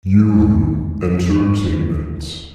Yoo-Hoo Entertainment.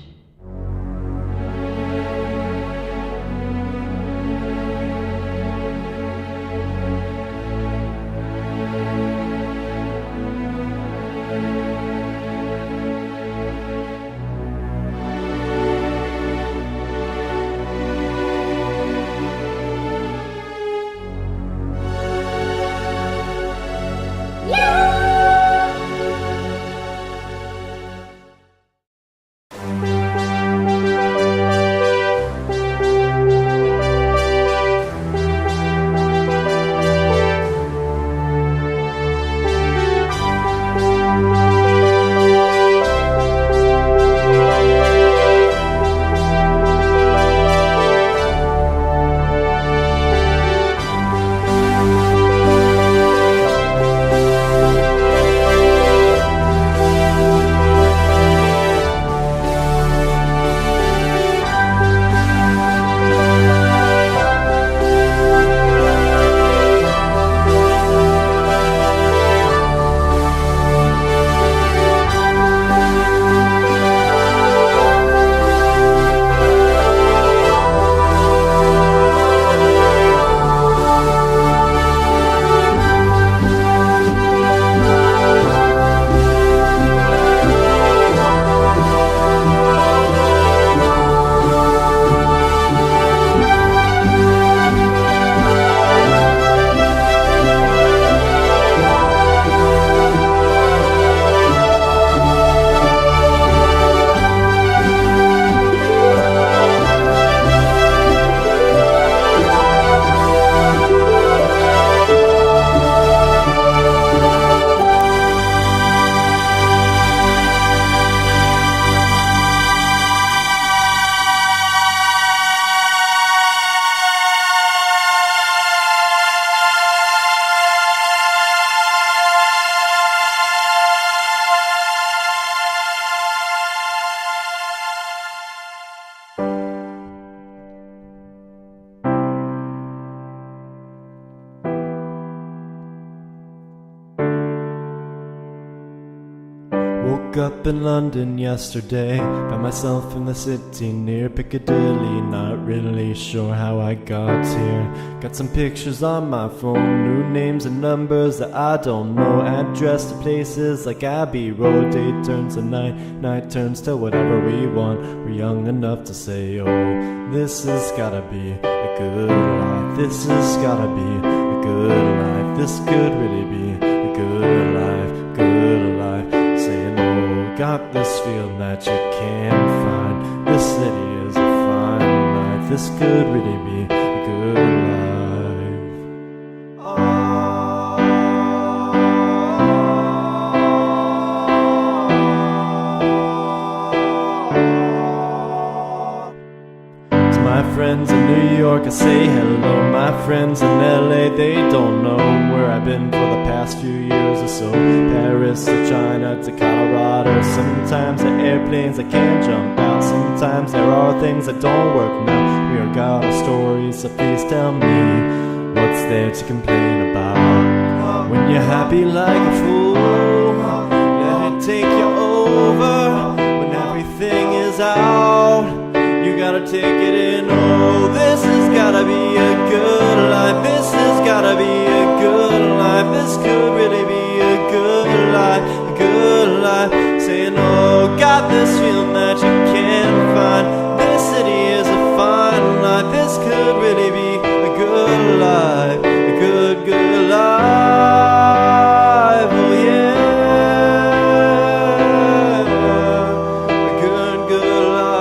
Woke up in London yesterday, by myself in the city near Piccadilly. Not really sure how I got here. Got some pictures on my phone, new names and numbers that I don't know. Address to places like Abbey Road. Day turns to night, night turns to whatever we want. We're young enough to say, oh, this has gotta be a good life. This has gotta be a good life. This could really be a good life, good life. Saying, oh, got this feeling that you can't find. This city is a fine life. This could really be a good life. To my friends in New York, I say hello. My friends in LA, they don't know where I've been for the past few years or so. Paris to China to Colorado. Sometimes there are airplanes that can't jump out. Sometimes there are things that don't work now. We are got our stories, so please tell me what's there to complain about. When you're happy like a fool, let it take you over. When everything is out, you gotta take it in. Oh, this has gotta be a good life. This has gotta be a good life. This could really be a good life, a good life. Saying, oh, got this feeling that you can't find. This city is a fine life. This could really be a good life, a good, good life. Oh yeah, a good, good life.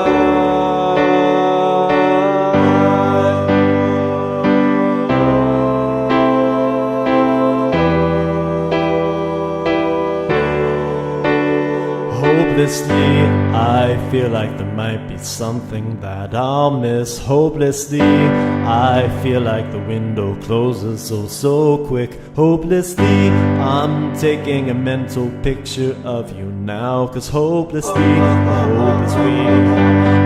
Hopelessly, I feel like there might be something that I'll miss. Hopelessly, I feel like the window closes so quick. Hopelessly, I'm taking a mental picture of you now. Cause hopelessly, hopelessly,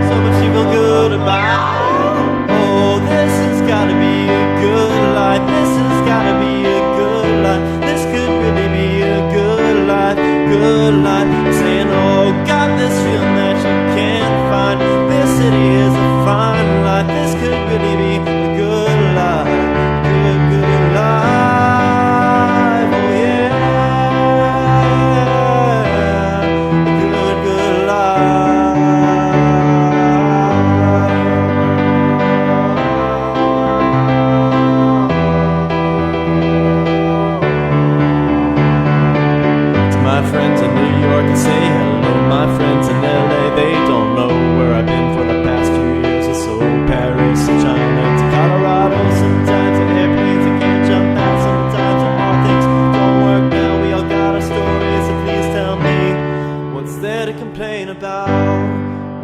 so much you feel good about. Oh, this has gotta be a good life. This has gotta be a good life. This could really be a good life, good life. Saying, oh, city is a fine life. This could really be a good life, good, good life. Oh yeah, a good, good life. To my friends in New York, I say hello. My friends in LA, they don't know where I've been for the past few years or so. Paris, China, to Colorado. Sometimes the airplanes I can't jump out. Sometimes all things don't work now. We all got our stories, so please tell me, what's there to complain about?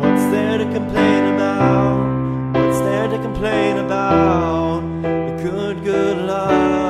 What's there to complain about? What's there to complain about? A good, good life.